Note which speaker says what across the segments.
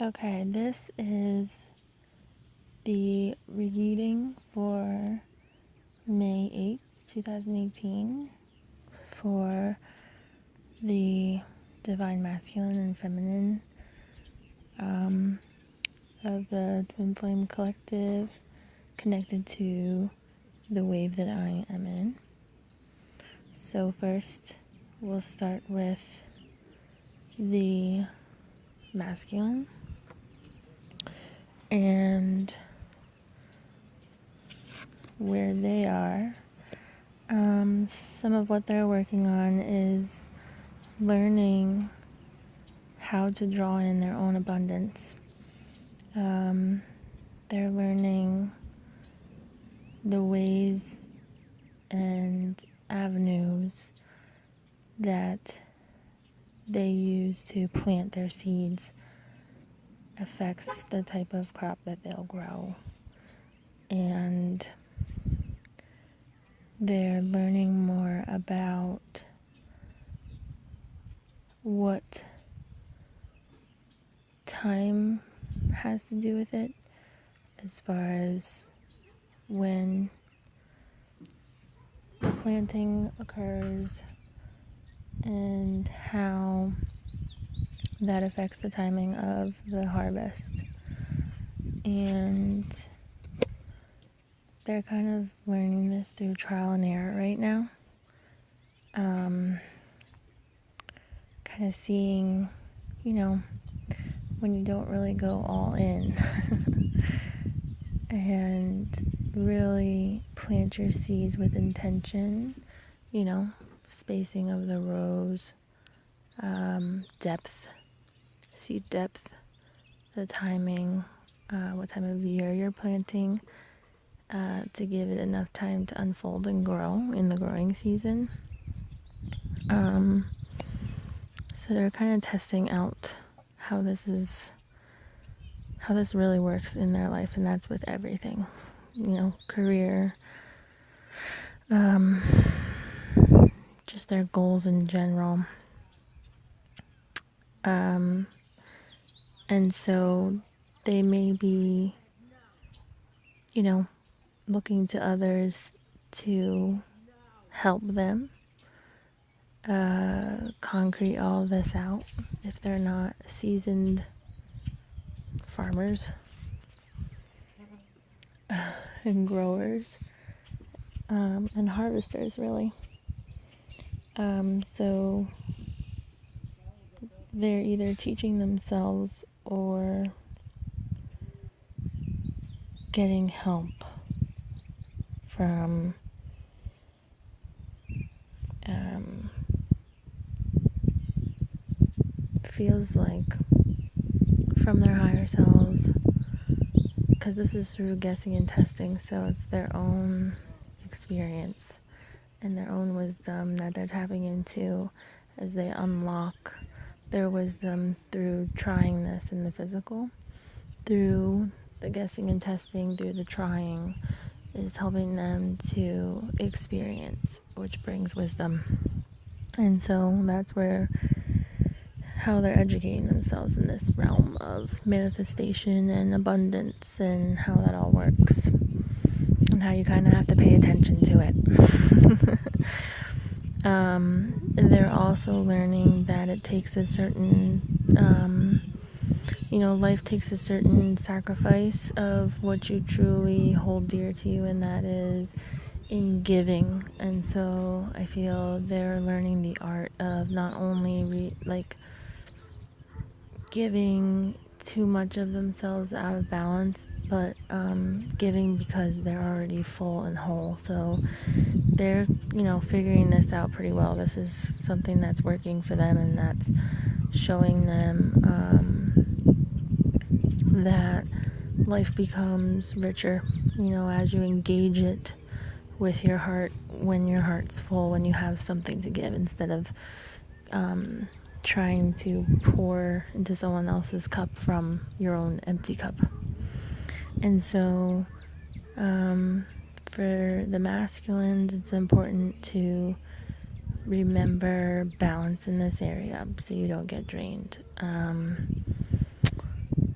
Speaker 1: Okay, this is the reading for May 8th, 2018 for the Divine Masculine and Feminine of the Twin Flame Collective connected to the wave that I am in. So first, we'll start with the masculine and where they are. Some of what they're working on is learning how to draw in their own abundance. They're learning the ways and avenues that they use to plant their seeds affects the type of crop that they'll grow. And they're learning more about what time has to do with it, as far as when the planting occurs and how that affects the timing of the harvest. And they're kind of learning this through trial and error right now. Kind of seeing, when you don't really go all in and really plant your seeds with intention, spacing of the rows, depth, seed depth, the timing, what time of year you're planting, to give it enough time to unfold and grow in the growing season. So they're kind of testing out how this really works in their life, and that's with everything, career, just their goals in general. And so they may be, looking to others to help them concrete all this out if they're not seasoned farmers and growers and harvesters, really. So they're either teaching themselves or getting help from feels like from their higher selves, because this is through guessing and testing, so it's their own experience and their own wisdom that they're tapping into as they unlock their wisdom through trying this in the physical. Through the guessing and testing, through the trying, is helping them to experience, which brings wisdom. And so that's how they're educating themselves in this realm of manifestation and abundance, and how that all works, and how you kind of have to pay attention to it. They're also learning that it takes a certain, life takes a certain sacrifice of what you truly hold dear to you, and that is in giving. And so I feel they're learning the art of not only giving too much of themselves out of balance, but giving because they're already full and whole. So they're, figuring this out pretty well. This is something that's working for them, and that's showing them that life becomes richer, as you engage it with your heart, when your heart's full, when you have something to give, instead of trying to pour into someone else's cup from your own empty cup. And so for the masculines, it's important to remember balance in this area so you don't get drained.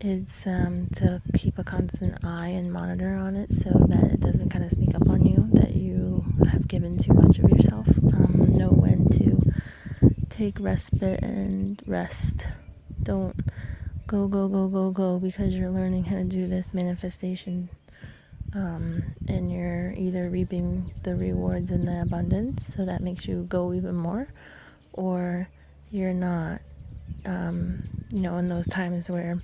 Speaker 1: it's to keep a constant eye and monitor on it so that it doesn't kind of sneak up on you, that you have given too much of yourself. Know when to take respite and rest. Don't go because you're learning how to do this manifestation, and you're either reaping the rewards and the abundance, so that makes you go even more, or you're not. In those times where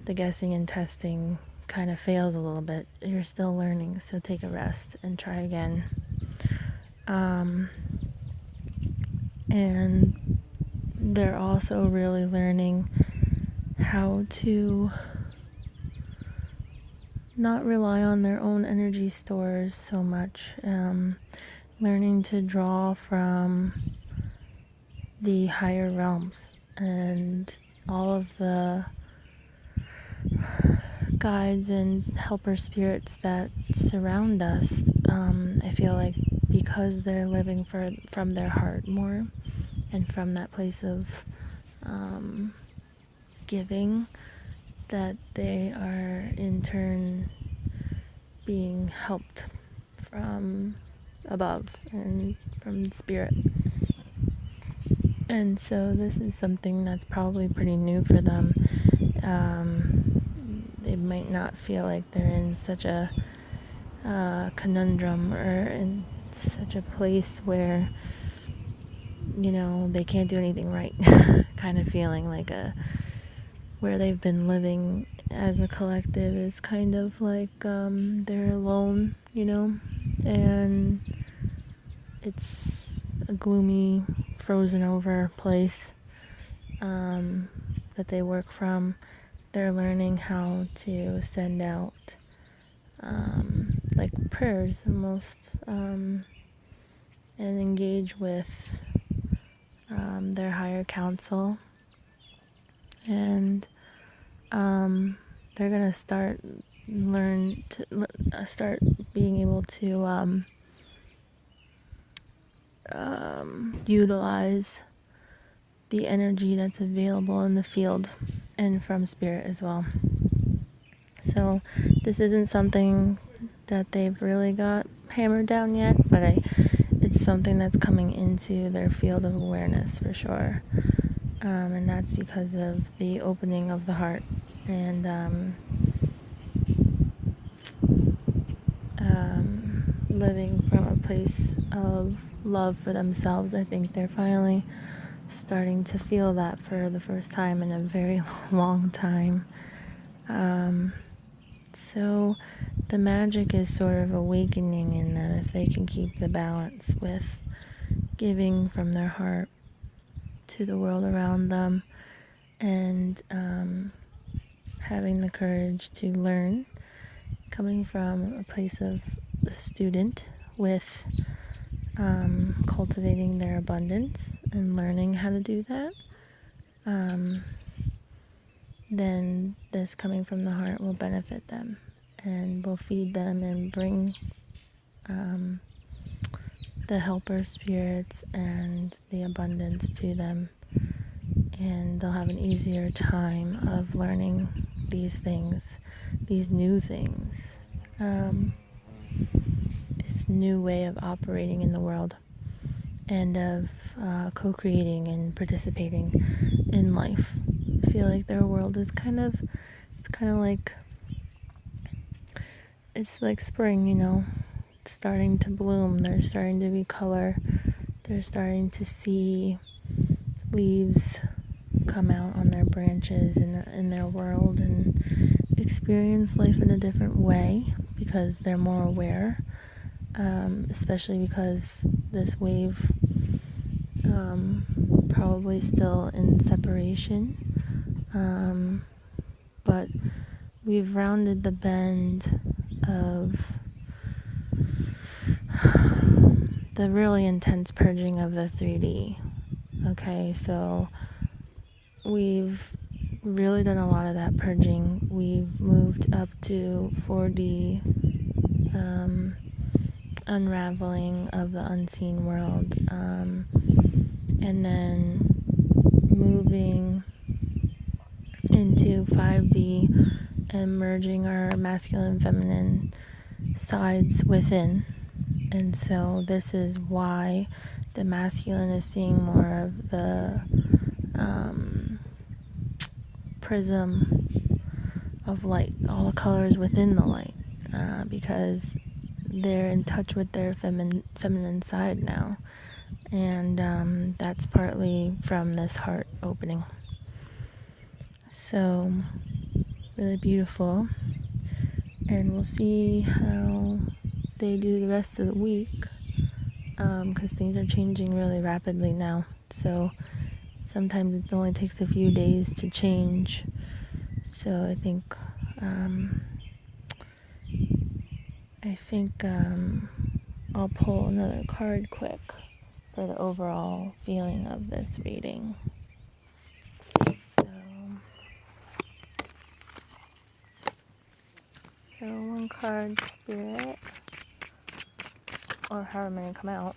Speaker 1: the guessing and testing kind of fails a little bit, you're still learning, so take a rest and try again. And they're also really learning how to not rely on their own energy stores so much, learning to draw from the higher realms and all of the guides and helper spirits that surround us. I feel like because they're living from their heart more, and from that place of giving, that they are in turn being helped from above and from spirit. And so this is something that's probably pretty new for them. They might not feel like they're in such a conundrum, or in such a place where, they can't do anything right, kind of feeling like where they've been living as a collective is kind of like they're alone, and it's a gloomy, frozen over place that they work from. They're learning how to send out like prayers almost, and engage with their higher council, and they're gonna start being able to utilize the energy that's available in the field and from spirit as well. So this isn't something that they've really got hammered down yet, but it's something that's coming into their field of awareness for sure. And that's because of the opening of the heart and living from a place of love for themselves. I think they're finally starting to feel that for the first time in a very long time. So the magic is sort of awakening in them if they can keep the balance with giving from their heart to the world around them, and having the courage to learn, coming from a place of a student with cultivating their abundance and learning how to do that. Then this coming from the heart will benefit them and will feed them and bring the helper spirits and the abundance to them, and they'll have an easier time of learning these things, these new things, this new way of operating in the world, and of co-creating and participating in life. I feel like their world is kind of like, it's like spring, starting to bloom. There's starting to be color. They're starting to see leaves come out on their branches in their world, and experience life in a different way because they're more aware, especially because this wave probably still in separation, but we've rounded the bend of the really intense purging of the 3D. Okay, so we've really done a lot of that purging. We've moved up to 4D, unraveling of the unseen world, and then moving into 5D and merging our masculine and feminine sides within. And so this is why the masculine is seeing more of the prism of light, all the colors within the light, because they're in touch with their feminine side now. And that's partly from this heart opening. So, really beautiful. And we'll see how they do the rest of the week, because things are changing really rapidly now. So sometimes it only takes a few days to change. So I think I'll pull another card quick for the overall feeling of this reading. So one card, Spirit, or however many come out,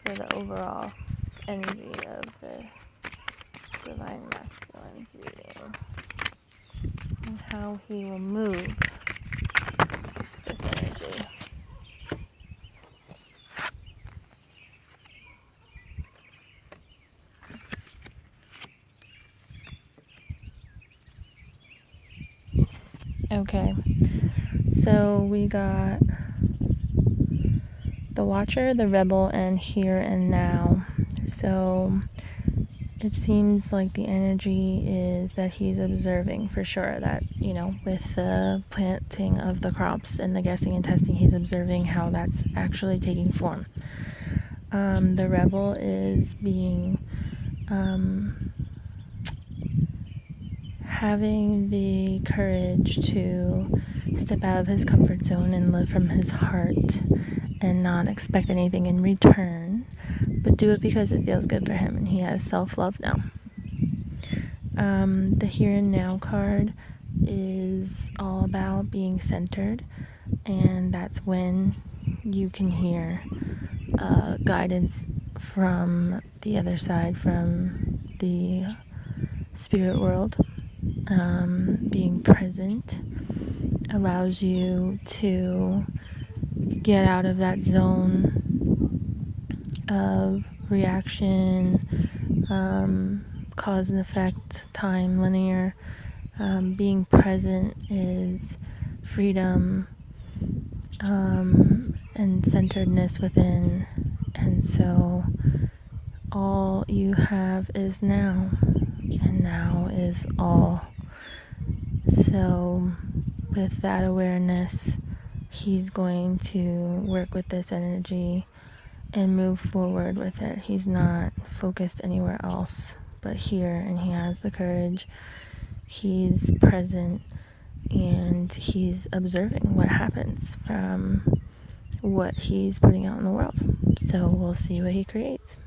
Speaker 1: for the overall energy of the Divine Masculine's reading, and how he will move this energy. Okay, so we got the Watcher, the Rebel, and Here and Now. So it seems like the energy is that he's observing for sure, that, with the planting of the crops and the guessing and testing, he's observing how that's actually taking form. The Rebel is being having the courage to step out of his comfort zone and live from his heart and not expect anything in return, but do it because it feels good for him and he has self-love now. The Here and Now card is all about being centered, and that's when you can hear guidance from the other side, from the spirit world. Being present allows you to get out of that zone of reaction, cause and effect, time, linear. Being present is freedom and centeredness within. And so all you have is now, and now is all. So with that awareness, he's going to work with this energy and move forward with it. He's not focused anywhere else but here, and he has the courage. He's present, and he's observing what happens from what he's putting out in the world. So we'll see what he creates.